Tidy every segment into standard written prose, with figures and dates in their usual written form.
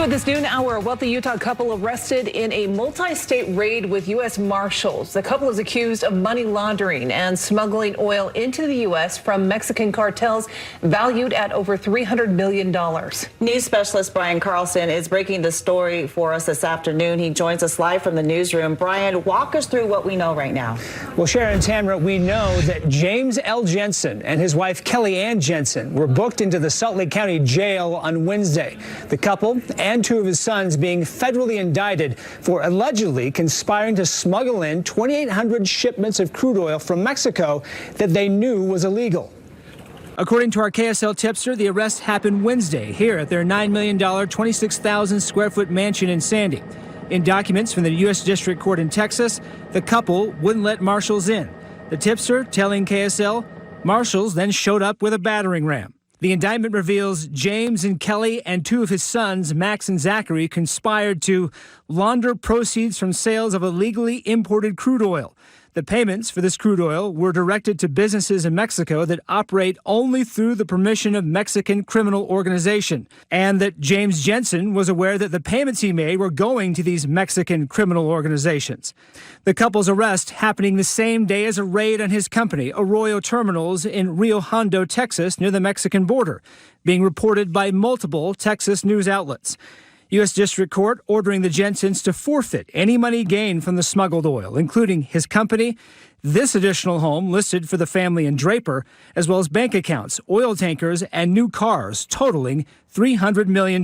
At this noon hour, a wealthy Utah couple arrested in a multi-state raid with U.S. Marshals. The couple is accused of money laundering and smuggling oil into the U.S. from Mexican cartels valued at over $300 million. News specialist Brian Carlson is breaking the story for us this afternoon. He joins us live from the newsroom. Brian, walk us through what we know right now. Well, Sharon and Tamara, we know that James L. Jensen and his wife Kelly Ann Jensen were booked into the Salt Lake County Jail on Wednesday. The couple and two of his sons being federally indicted for allegedly conspiring to smuggle in 2,800 shipments of crude oil from Mexico that they knew was illegal. According to our KSL tipster, the arrest happened Wednesday here at their $9 million, 26,000 square foot mansion in Sandy. In documents from the U.S. District Court in Texas, the couple wouldn't let marshals in. The tipster telling KSL marshals then showed up with a battering ram. The indictment reveals James and Kelly and two of his sons, Max and Zachary, conspired to launder proceeds from sales of illegally imported crude oil. The payments for this crude oil were directed to businesses in Mexico that operate only through the permission of Mexican criminal organization, and that James Jensen was aware that the payments he made were going to these Mexican criminal organizations. The couple's arrest happening the same day as a raid on his company, Arroyo Terminals in Rio Hondo, Texas, near the Mexican border, being reported by multiple Texas news outlets. U.S. District Court ordering the Jensens to forfeit any money gained from the smuggled oil, including his company, this additional home listed for the family in Draper, as well as bank accounts, oil tankers, and new cars totaling $300 million.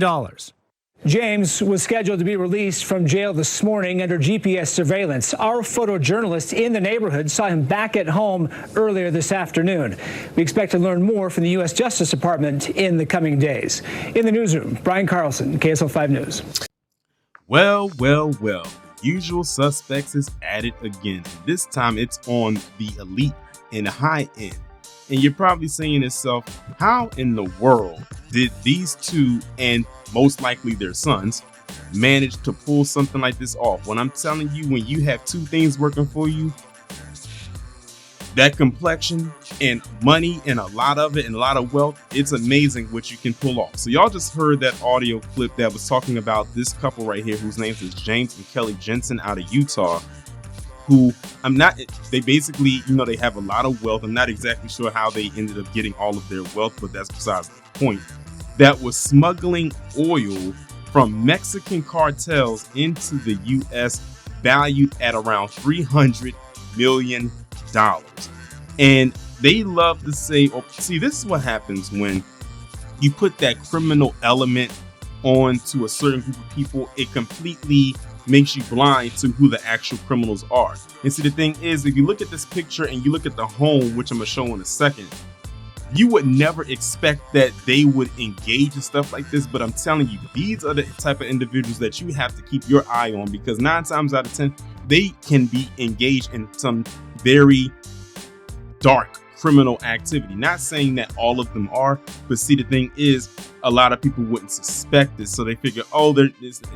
James was scheduled to be released from jail this morning under GPS surveillance. Our photojournalist in the neighborhood saw him back at home earlier this afternoon. We expect to learn more from the U.S. Justice Department in the coming days. In the newsroom, Brian Carlson, KSL 5 News. Well. The usual suspects is at it again. This time it's on the elite and high end. And you're probably saying to yourself, how in the world did these two and most likely their sons manage to pull something like this off? When I'm telling you, when you have two things working for you, that complexion and money and a lot of it and a lot of wealth, it's amazing what you can pull off. So y'all just heard that audio clip that was talking about this couple right here, whose names is James and Kelly Jensen out of Utah, who they basically, they have a lot of wealth. I'm not exactly sure how they ended up getting all of their wealth, but that's besides the point. That was smuggling oil from Mexican cartels into the U.S. valued at around $300 million. And they love to say, see, this is what happens when you put that criminal element onto a certain group of people. It completely makes you blind to who the actual criminals are. And see, the thing is, if you look at this picture and you look at the home, which I'm gonna show in a second, you would never expect that they would engage in stuff like this. But I'm telling you, these are the type of individuals that you have to keep your eye on, because 9 times out of 10, they can be engaged in some very dark criminal activity. Not saying that all of them are, but see, the thing is, a lot of people wouldn't suspect this, so they figure,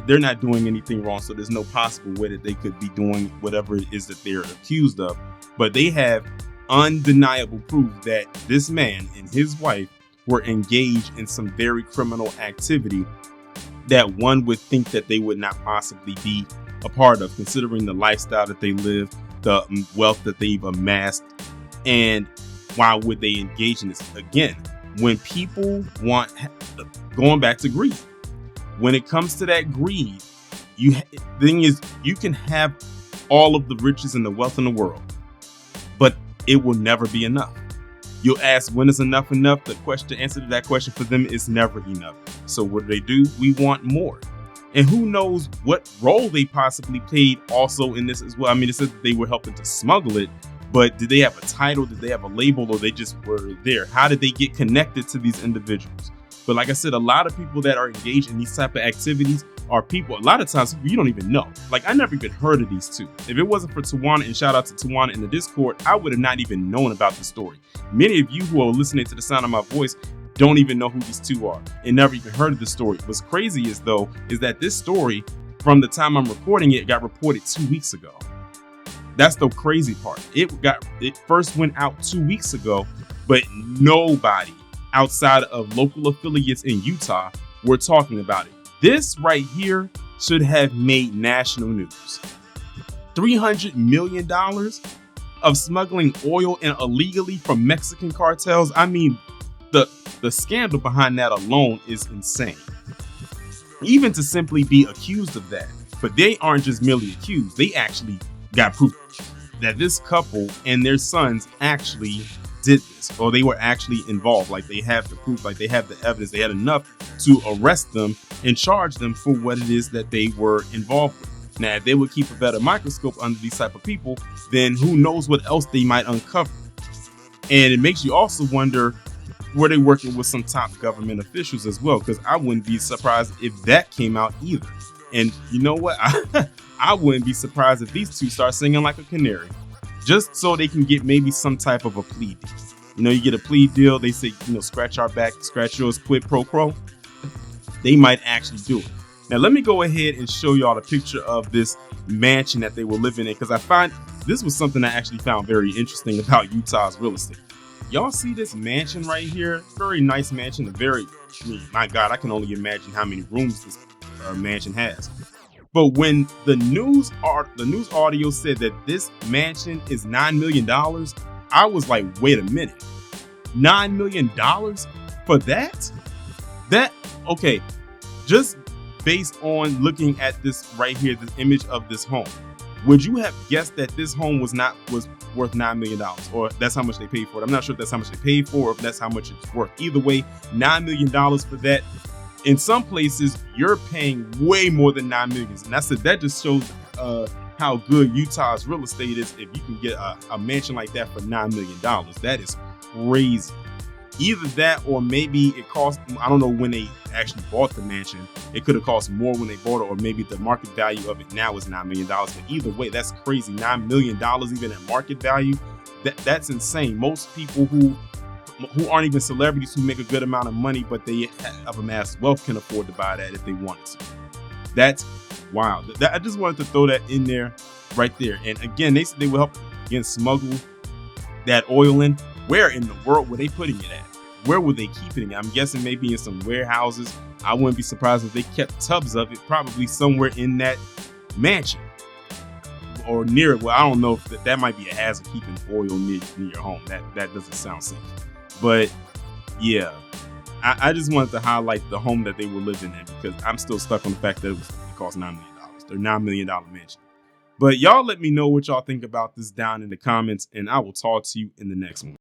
they're not doing anything wrong, so there's no possible way that they could be doing whatever it is that they're accused of. But they have undeniable proof that this man and his wife were engaged in some very criminal activity that one would think that they would not possibly be a part of, considering the lifestyle that they live, the wealth that they've amassed. And why would they engage in this? Again, when people want, going back to greed, when it comes to that greed, the thing is, you can have all of the riches and the wealth in the world, but it will never be enough. You'll ask, when is enough enough? The answer to that question for them is never enough. So what do? We want more. And who knows what role they possibly played also in this as well. I mean, it says that they were helping to smuggle it, but did they have a title? Did they have a label? Or they just were there? How did they get connected to these individuals? But like I said, a lot of people that are engaged in these type of activities are people, a lot of times, you don't even know. Like, I never even heard of these two. If it wasn't for Tawana, and shout out to Tawana in the Discord, I would have not even known about the story. Many of you who are listening to the sound of my voice don't even know who these two are and never even heard of the story. What's crazy is that this story, from the time I'm recording it, got reported 2 weeks ago. That's the crazy part. It first went out 2 weeks ago, but nobody outside of local affiliates in Utah were talking about it. This right here should have made national news. $300 million of smuggling oil in illegally from Mexican cartels. I mean, the scandal behind that alone is insane. Even to simply be accused of that. But they aren't just merely accused. They actually got proof that this couple and their sons actually did this, or they were actually involved. Like, they have the proof, like they have the evidence. They had enough to arrest them and charge them for what it is that they were involved with. Now, if they would keep a better microscope under these type of people, then who knows what else they might uncover. And it makes you also wonder, were they working with some top government officials as well? Because I wouldn't be surprised if that came out either. And you know what? I wouldn't be surprised if these two start singing like a canary, just so they can get maybe some type of a plea deal. You know, you get a plea deal, they say, you know, scratch our back, scratch yours, quid pro quo. They might actually do it. Now, let me go ahead and show y'all a picture of this mansion that they were living in, because I find this was something I actually found very interesting about Utah's real estate. Y'all see this mansion right here? Very nice mansion. My God, I can only imagine how many rooms this mansion has. But when the news audio said that this mansion is $9 million, I was like, wait a minute, $9 million for that? Okay, just based on looking at this right here, this image of this home, would you have guessed that this home was worth $9 million, or that's how much they paid for it? I'm not sure if that's how much they paid for, or if that's how much it's worth. Either way, $9 million for that. In some places, you're paying way more than $9 million. And that just shows how good Utah's real estate is. If you can get a mansion like that for $9 million, that is crazy. Either that, or maybe it cost, I don't know when they actually bought the mansion. It could have cost more when they bought it, or maybe the market value of it now is $9 million. But either way, that's crazy. $9 million, even at market value, that's insane. Most people who aren't even celebrities, who make a good amount of money, but they have amassed wealth, can afford to buy that if they wanted to. That's wild. I just wanted to throw that in there, right there. And again, they said they will help smuggle that oil in. Where in the world were they putting it at? Where were they keeping it? I'm guessing maybe in some warehouses. I wouldn't be surprised if they kept tubs of it, probably somewhere in that mansion or near it. Well, I don't know if that might be a hazard, keeping oil near your home. That doesn't sound safe. But yeah, I just wanted to highlight the home that they were living in, because I'm still stuck on the fact that it cost $9 million. They're $9 million mansion. But y'all let me know what y'all think about this down in the comments, and I will talk to you in the next one.